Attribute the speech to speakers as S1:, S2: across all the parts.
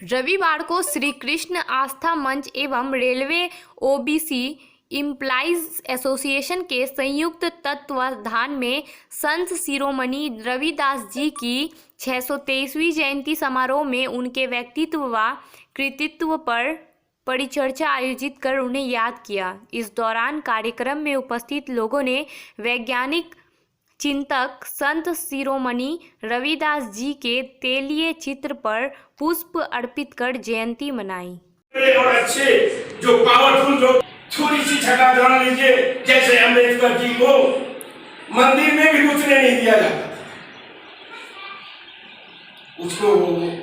S1: रविवार को श्री कृष्ण आस्था मंच एवं रेलवे ओबीसी इम्प्लाइज एसोसिएशन के संयुक्त तत्वाधान में संत शिरोमणि रविदास जी की 623वीं जयंती समारोह में उनके व्यक्तित्व व कृतित्व पर परिचर्चा आयोजित कर उन्हें याद किया। इस दौरान कार्यक्रम में उपस्थित लोगों ने वैज्ञानिक चिंतक संत शिरोमणि रविदास जी के तेलीय चित्र पर पुष्प अर्पित कर जयंती मनाई।
S2: और अच्छे जो पावरफुल जो थोड़ी सी छटा जान लीजिए, जैसे अम्बेडकर जी को मंदिर में भी घुसने नहीं दिया जाता, उसको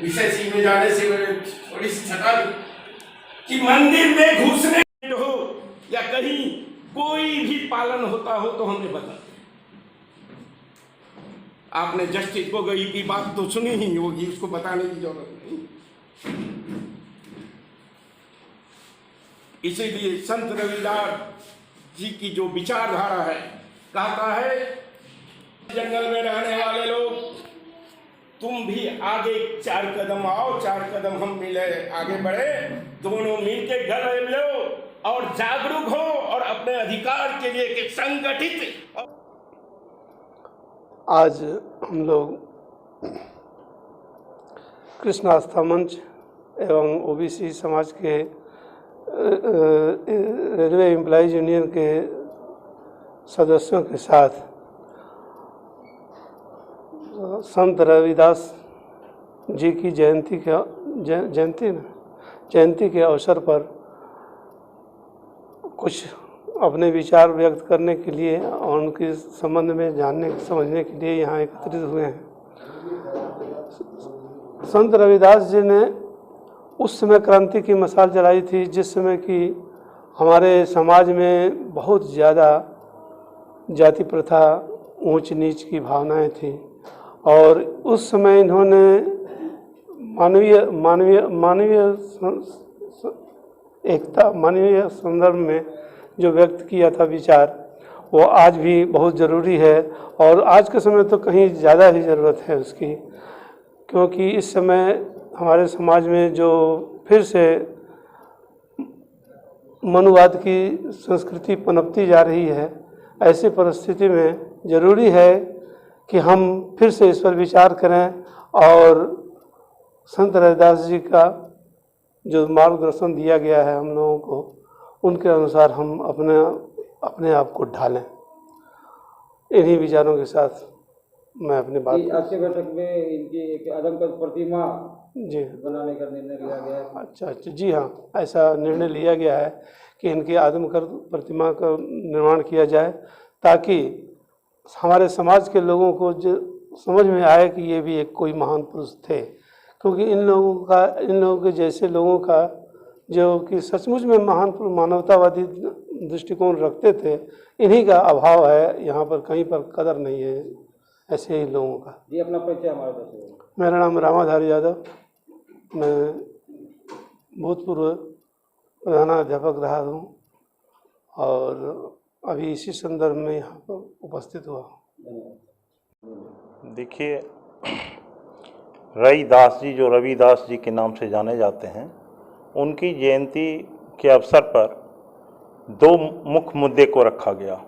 S2: विषय सी में जाने से थोड़ी सी छटा दी कि मंदिर में घुसने हो या कहीं कोई भी पालन होता हो तो हमें बता। आपने जस्टिस गोगोई की बात तो सुनी ही होगी, उसको बताने की जरूरत नहीं। इसीलिए संत रविदास जी की जो विचारधारा है, कहता है जंगल में रहने वाले लोग तुम भी आगे 4 कदम आओ, 4 कदम हम मिले आगे बढ़े, दोनों मिलके गले लो और जागरूक हो और अपने अधिकार के लिए एक संगठित।
S3: आज हम लोग कृष्ण आस्था मंच एवं ओबीसी समाज के रेलवे एम्प्लॉइज यूनियन के सदस्यों के साथ संत रविदास जी की जयंती के अवसर पर कुछ अपने विचार व्यक्त करने के लिए और उनके संबंध में जानने समझने के लिए यहाँ एकत्रित हुए हैं। संत रविदास जी ने उस समय क्रांति की मशाल जलाई थी जिस समय कि हमारे समाज में बहुत ज़्यादा जाति प्रथा, ऊंच नीच की भावनाएं थी और उस समय इन्होंने मानवीय एकता, मानवीय संदर्भ में जो व्यक्त किया था विचार, वो आज भी बहुत ज़रूरी है और आज के समय तो कहीं ज़्यादा ही ज़रूरत है उसकी, क्योंकि इस समय हमारे समाज में जो फिर से मनुवाद की संस्कृति पनपती जा रही है, ऐसी परिस्थिति में ज़रूरी है कि हम फिर से इस पर विचार करें और संत रविदास जी का जो मार्गदर्शन दिया गया है हम लोगों को, उनके अनुसार हम अपने आप को ढालें। इन्हीं विचारों के साथ मैं अपनी बात।
S4: आज के बैठक में इनकी एक आदमकद प्रतिमा
S3: जी
S4: बनाने का निर्णय लिया गया है।
S3: अच्छा, जी हाँ, ऐसा निर्णय लिया गया है कि इनकी आदमकद प्रतिमा का निर्माण किया जाए ताकि हमारे समाज के लोगों को जो समझ में आए कि ये भी एक कोई महान पुरुष थे, क्योंकि इन लोगों के जैसे लोगों का जो कि सचमुच में महान मानवतावादी दृष्टिकोण रखते थे, इन्हीं का अभाव है, यहाँ पर कहीं पर कदर नहीं है ऐसे ही लोगों का।
S4: ये अपना परिचय हमारे दर्शकों।
S3: मेरा नाम रामाधारी यादव, मैं भूतपूर्व प्रधानाध्यापक रहा हूँ और अभी इसी संदर्भ में यहाँ पर उपस्थित हुआ हूँ।
S5: देखिए, रविदास जी जो रविदास जी के नाम से जाने जाते हैं, उनकी जयंती के अवसर पर 2 मुख्य मुद्दे को रखा गया,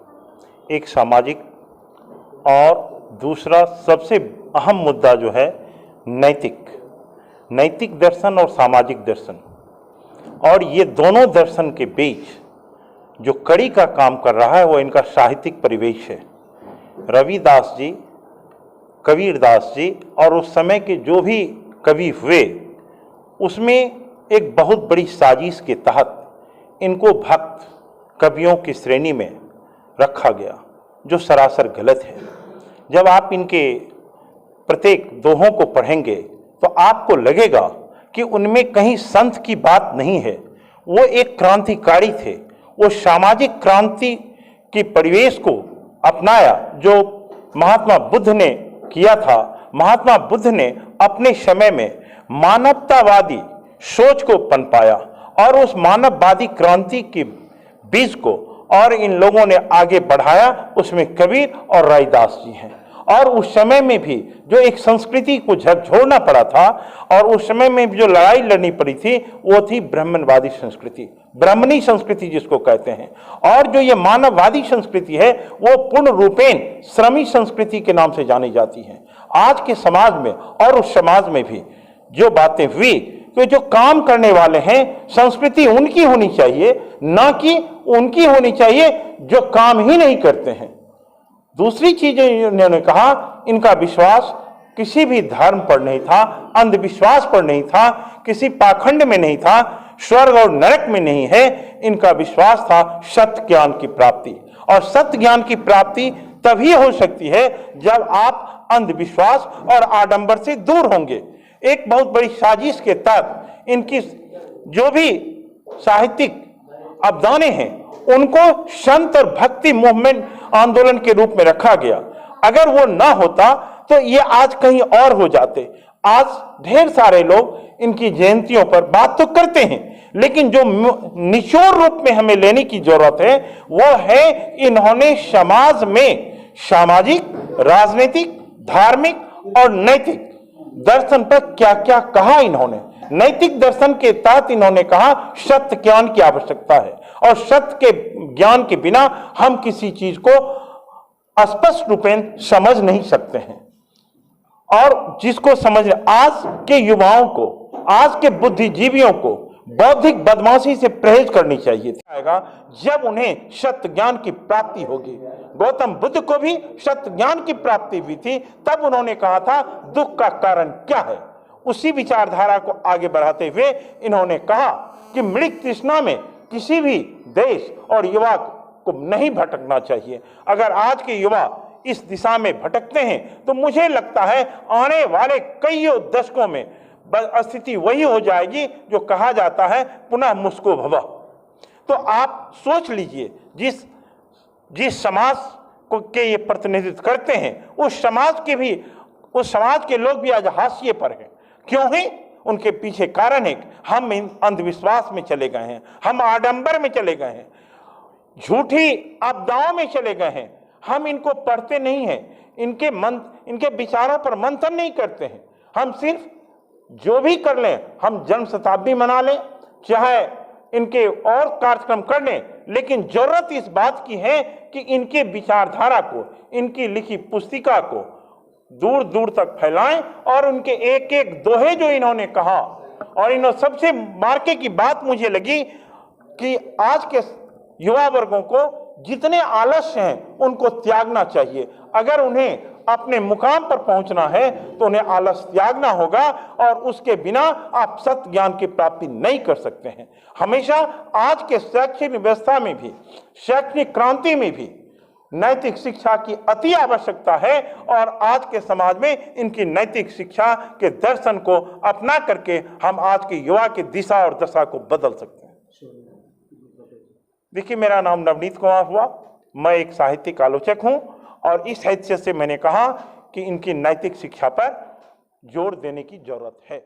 S5: एक सामाजिक और दूसरा सबसे अहम मुद्दा जो है नैतिक दर्शन और सामाजिक दर्शन। और ये दोनों दर्शन के बीच जो कड़ी का काम कर रहा है वो इनका साहित्यिक परिवेश है। रविदास जी, कबीरदास जी और उस समय के जो भी कवि हुए, उसमें एक बहुत बड़ी साजिश के तहत इनको भक्त कवियों की श्रेणी में रखा गया, जो सरासर गलत है। जब आप इनके प्रत्येक दोहों को पढ़ेंगे तो आपको लगेगा कि उनमें कहीं संत की बात नहीं है। वो एक क्रांतिकारी थे, वो सामाजिक क्रांति की परिवेश को अपनाया जो महात्मा बुद्ध ने किया था। महात्मा बुद्ध ने अपने समय में मानवतावादी सोच को पनपाया और उस मानववादी क्रांति के बीज को और इन लोगों ने आगे बढ़ाया, उसमें कबीर और रविदास जी हैं। और उस समय में भी जो एक संस्कृति को झकझोरना पड़ा था और उस समय में भी जो लड़ाई लड़नी पड़ी थी वो थी ब्राह्मणवादी संस्कृति, ब्राह्मणी संस्कृति जिसको कहते हैं। और जो ये मानववादी संस्कृति है वो पूर्ण रूपेण श्रमी संस्कृति के नाम से जानी जाती है। आज के समाज में और उस समाज में भी जो बातें हुई कि जो काम करने वाले हैं संस्कृति उनकी होनी चाहिए, ना कि उनकी होनी चाहिए जो काम ही नहीं करते हैं। दूसरी चीज इन्होंने कहा, इनका विश्वास किसी भी धर्म पर नहीं था, अंधविश्वास पर नहीं था, किसी पाखंड में नहीं था, स्वर्ग और नरक में नहीं है। इनका विश्वास था सत्य ज्ञान की प्राप्ति, और सत्य ज्ञान की प्राप्ति तभी हो सकती है जब आप अंधविश्वास और आडंबर से दूर होंगे। एक बहुत बड़ी साजिश के तहत इनकी जो भी साहित्यिक अवदानें हैं उनको संत और भक्ति मूवमेंट आंदोलन के रूप में रखा गया। अगर वो ना होता तो ये आज कहीं और हो जाते। आज ढेर सारे लोग इनकी जयंतियों पर बात तो करते हैं, लेकिन जो निचोड़ रूप में हमें लेने की जरूरत है वो है इन्होंने समाज में सामाजिक, राजनीतिक, धार्मिक और नैतिक दर्शन पर क्या क्या कहा। इन्होंने नैतिक दर्शन के तहत इन्होंने कहा सत्य ज्ञान की आवश्यकता है, और सत्य के ज्ञान के बिना हम किसी चीज को स्पष्ट रूपेण समझ नहीं सकते हैं। और जिसको समझ, आज के युवाओं को, आज के बुद्धिजीवियों को बौद्धिक बदमाशी से परहेज करनी चाहिए आएगा जब उन्हें सत्य ज्ञान की प्राप्ति होगी। गौतम बुद्ध को भी सत्य ज्ञान की प्राप्ति हुई थी, तब उन्होंने कहा था दुख का कारण क्या है। उसी विचारधारा को आगे बढ़ाते हुए इन्होंने कहा कि मृग तृष्णा में किसी भी देश और युवा को नहीं भटकना चाहिए। अगर आज के युवा इस दिशा में भटकते हैं तो मुझे लगता है आने वाले कई दशकों में स्थिति वही हो जाएगी जो कहा जाता है पुनः मुस्को भव। तो आप सोच लीजिए, जिस समाज को के ये प्रतिनिधित्व करते हैं उस समाज के लोग भी आज हाशिए पर हैं। क्यों है? उनके पीछे कारण है हम अंधविश्वास में चले गए हैं, हम आडंबर में चले गए हैं, झूठी आपदाओं में चले गए हैं। हम इनको पढ़ते नहीं हैं, इनके विचारों पर मंथन नहीं करते हैं। हम सिर्फ जो भी कर लें, हम जन्म शताब्दी मना लें, चाहे इनके और कार्यक्रम कर लें, लेकिन जरूरत इस बात की है कि इनके विचारधारा को, इनकी लिखी पुस्तिका को दूर दूर तक फैलाएं और उनके एक एक दोहे जो इन्होंने कहा। और इन्होंने सबसे मार्के की बात मुझे लगी कि आज के युवा वर्गों को जितने आलस्य हैं उनको त्यागना चाहिए। अगर उन्हें अपने मुकाम पर पहुंचना है तो उन्हें आलस्य त्यागना होगा, और उसके बिना आप सत्य ज्ञान की प्राप्ति नहीं कर सकते हैं। हमेशा आज के शैक्षणिक व्यवस्था में भी, शैक्षणिक क्रांति में भी नैतिक शिक्षा की अति आवश्यकता है, और आज के समाज में इनकी नैतिक शिक्षा के दर्शन को अपना करके हम आज के युवा की दिशा और दशा को बदल सकते हैं। देखिए, मेरा नाम नवनीत कुमार हुआ, मैं एक साहित्यिक आलोचक हूं, और इस हैसियत से मैंने कहा कि इनकी नैतिक शिक्षा पर जोर देने की जरूरत है।